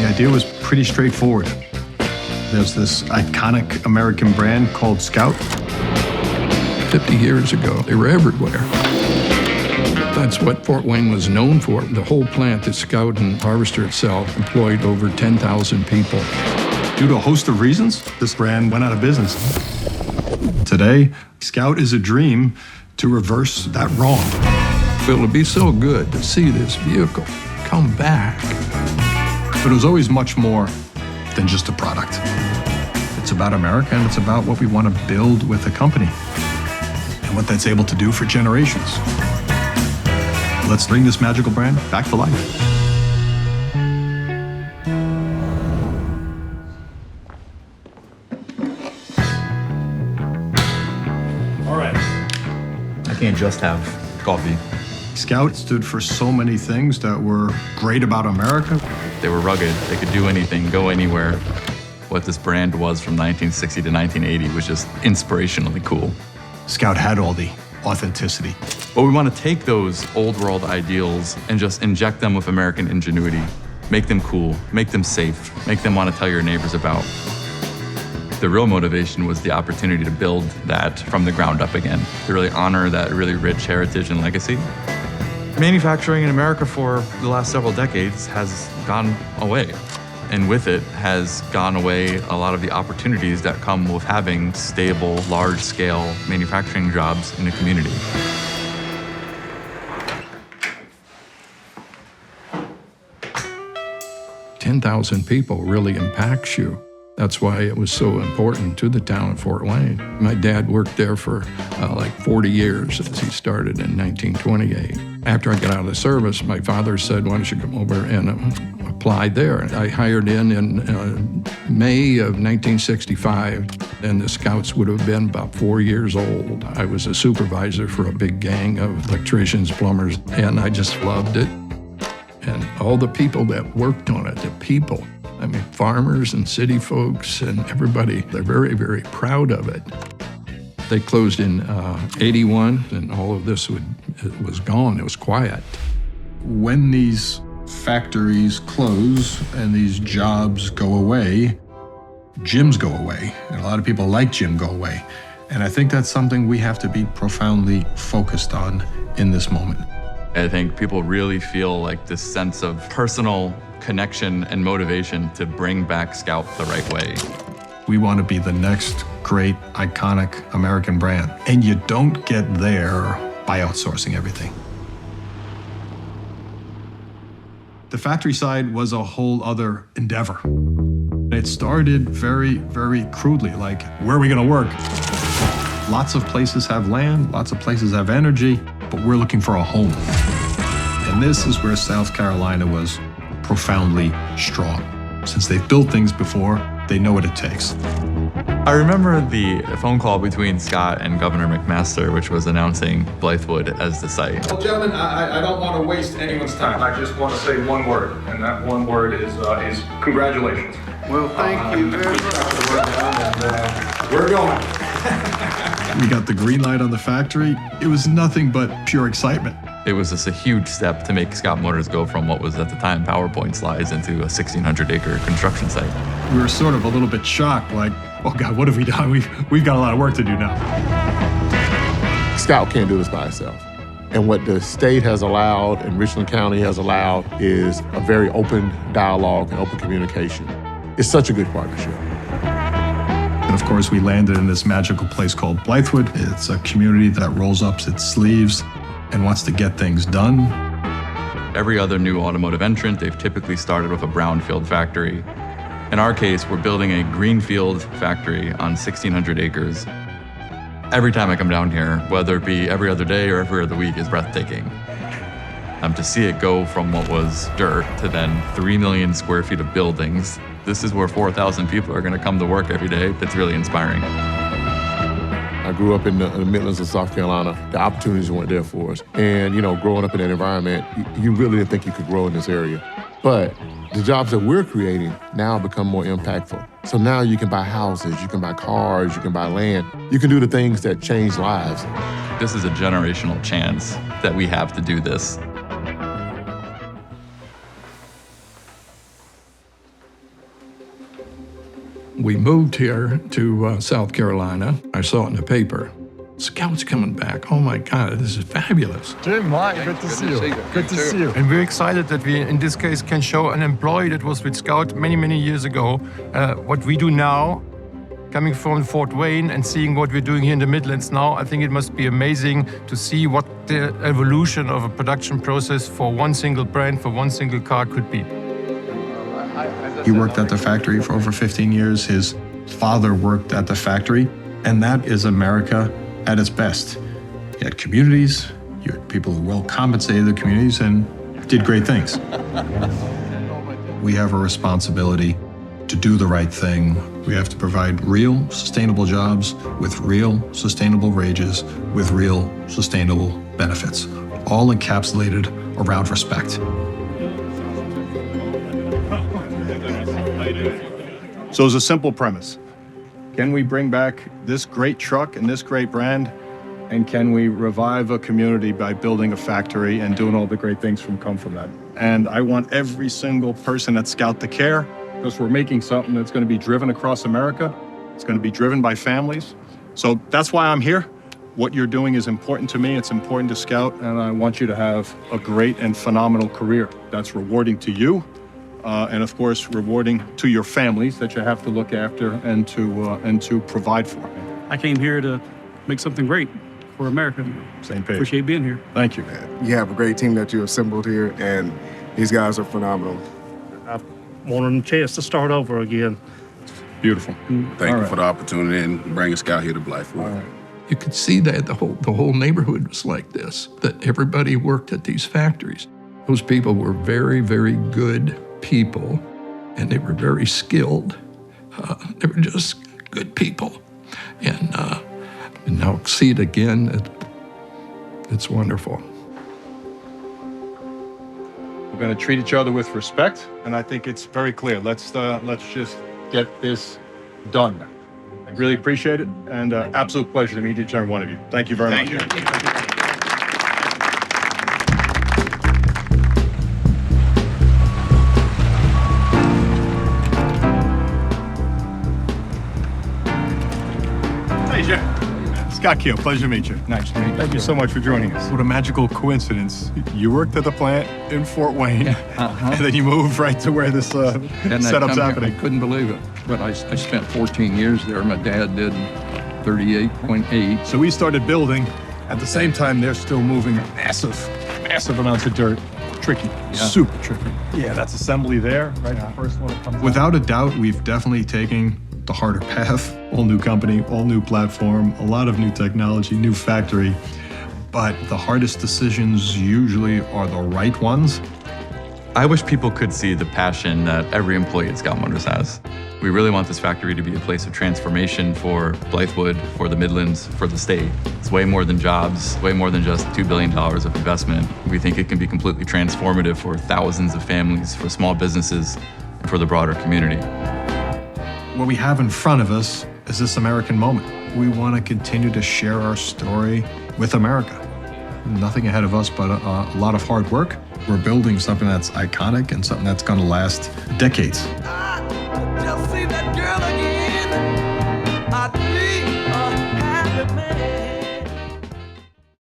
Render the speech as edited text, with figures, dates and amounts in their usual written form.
The idea was pretty straightforward. There's this iconic American brand called Scout. 50 years ago, they were everywhere. That's what Fort Wayne was known for. The whole plant, the Scout and Harvester itself, employed over 10,000 people. Due to a host of reasons, this brand went out of business. Today, Scout is a dream to reverse that wrong. It would be so good to see this vehicle come back. But it was always much more than just a product. It's about America, and it's about what we want to build with the company and what that's able to do for generations. Let's bring this magical brand back to life. All right. I can't just have coffee. Scout stood for so many things that were great about America. They were rugged. They could do anything, go anywhere. What this brand was from 1960 to 1980 was just inspirationally cool. Scout had all the authenticity. But we want to take those old world ideals and just inject them with American ingenuity, make them cool, make them safe, make them want to tell your neighbors about. The real motivation was the opportunity to build that from the ground up again, to really honor that really rich heritage and legacy. Manufacturing in America for the last several decades has gone away. And with it has gone away a lot of the opportunities that come with having stable, large-scale manufacturing jobs in a community. $10,000 people really impacts you. That's why it was so important to the town of Fort Wayne. My dad worked there for like 40 years as he started in 1928. After I got out of the service, my father said, why don't you come over and apply there? I hired in May of 1965, and the Scouts would have been about 4 years old. I was a supervisor for a big gang of electricians, plumbers, and I just loved it. And all the people that worked on it, the people, I mean, farmers and city folks and everybody, they're very, very proud of it. They closed in 81, and all of this it was gone. It was quiet. When these factories close and these jobs go away, gyms go away. And a lot of people like gym go away. And I think that's something we have to be profoundly focused on in this moment. I think people really feel like this sense of personal connection and motivation to bring back Scout the right way. We want to be the next great, iconic American brand. And you don't get there by outsourcing everything. The factory side was a whole other endeavor. It started very, very crudely, like, where are we going to work? Lots of places have land, lots of places have energy, but we're looking for a home. And this is where South Carolina was profoundly strong. Since they've built things before, they know what it takes. I remember the phone call between Scott and Governor McMaster, which was announcing Blythewood as the site. Well, gentlemen, I don't want to waste anyone's time. I just want to say one word, and that one word is congratulations. Well, thank you very much. We're going. We got the green light on the factory. It was nothing but pure excitement. It was just a huge step to make Scott Motors go from what was at the time PowerPoint slides into a 1,600-acre construction site. We were sort of a little bit shocked, like, oh God, what have we done? We've got a lot of work to do now. Scout can't do this by itself. And what the state has allowed and Richland County has allowed is a very open dialogue and open communication. It's such a good partnership. And of course, we landed in this magical place called Blythewood. It's a community that rolls up its sleeves and wants to get things done. Every other new automotive entrant, they've typically started with a brownfield factory. In our case, we're building a greenfield factory on 1,600 acres. Every time I come down here, whether it be every other day or every other week, is breathtaking. To see it go from what was dirt to then 3 million square feet of buildings. This is where 4,000 people are going to come to work every day. That's really inspiring. I grew up in the Midlands of South Carolina. The opportunities weren't there for us. And, growing up in that environment, you really didn't think you could grow in this area. But the jobs that we're creating now become more impactful. So now you can buy houses, you can buy cars, you can buy land. You can do the things that change lives. This is a generational chance that we have to do this. we moved here to South Carolina. I saw it in the paper. Scouts coming back. Oh my God, this is fabulous. Jim, hi, good to see you. Good to see you. And we're excited that we, in this case, can show an employee that was with Scout many, many years ago what we do now, coming from Fort Wayne and seeing what we're doing here in the Midlands now. I think it must be amazing to see what the evolution of a production process for one single brand, for one single car could be. He worked at the factory for over 15 years. His father worked at the factory, and that is America at its best. You had communities, you had people who well compensated the communities and did great things. We have a responsibility to do the right thing. We have to provide real, sustainable jobs with real, sustainable wages, with real, sustainable benefits, all encapsulated around respect. So it's a simple premise. Can we bring back this great truck and this great brand? And can we revive a community by building a factory and doing all the great things that come from that? And I want every single person at Scout to care, because we're making something that's going to be driven across America. It's going to be driven by families. So that's why I'm here. What you're doing is important to me. It's important to Scout. And I want you to have a great and phenomenal career that's rewarding to you. And of course, rewarding to your families that you have to look after and to provide for. I came here to make something great for America. Same page. Appreciate being here. Thank you. You have a great team that you assembled here, and these guys are phenomenal. I wanted a chance to start over again. Beautiful. Thank you for the opportunity and bringing Scout here to Blythewood. You could see that the whole neighborhood was like this, that everybody worked at these factories. Those people were very, very good people, and they were very skilled. They were just good people. And now see it again, it's wonderful. We're going to treat each other with respect, and I think it's very clear. Let's just get this done. I really appreciate it, and absolute pleasure to meet each and every one of you. Thank you very much. Hey, Jim. Scott Keel, pleasure to meet you. Nice to meet you. Thank you so much for joining us. What a magical coincidence. You worked at the plant in Fort Wayne, and then you moved right to where this setup's happening. I couldn't believe it, but I spent 14 years there. My dad did 38.8. So we started building. At the same time, they're still moving massive amounts of dirt. Tricky, super tricky. Yeah, that's assembly there, right? The first one that comes out. Without a doubt, we've definitely taken the harder path. All new company, all new platform, a lot of new technology, new factory. But the hardest decisions usually are the right ones. I wish people could see the passion that every employee at Scout Motors has. We really want this factory to be a place of transformation for Blythewood, for the Midlands, for the state. It's way more than jobs, way more than just $2 billion of investment. We think it can be completely transformative for thousands of families, for small businesses, and for the broader community. What we have in front of us is this American moment. We want to continue to share our story with America. Nothing ahead of us but a lot of hard work. We're building something that's iconic and something that's going to last decades.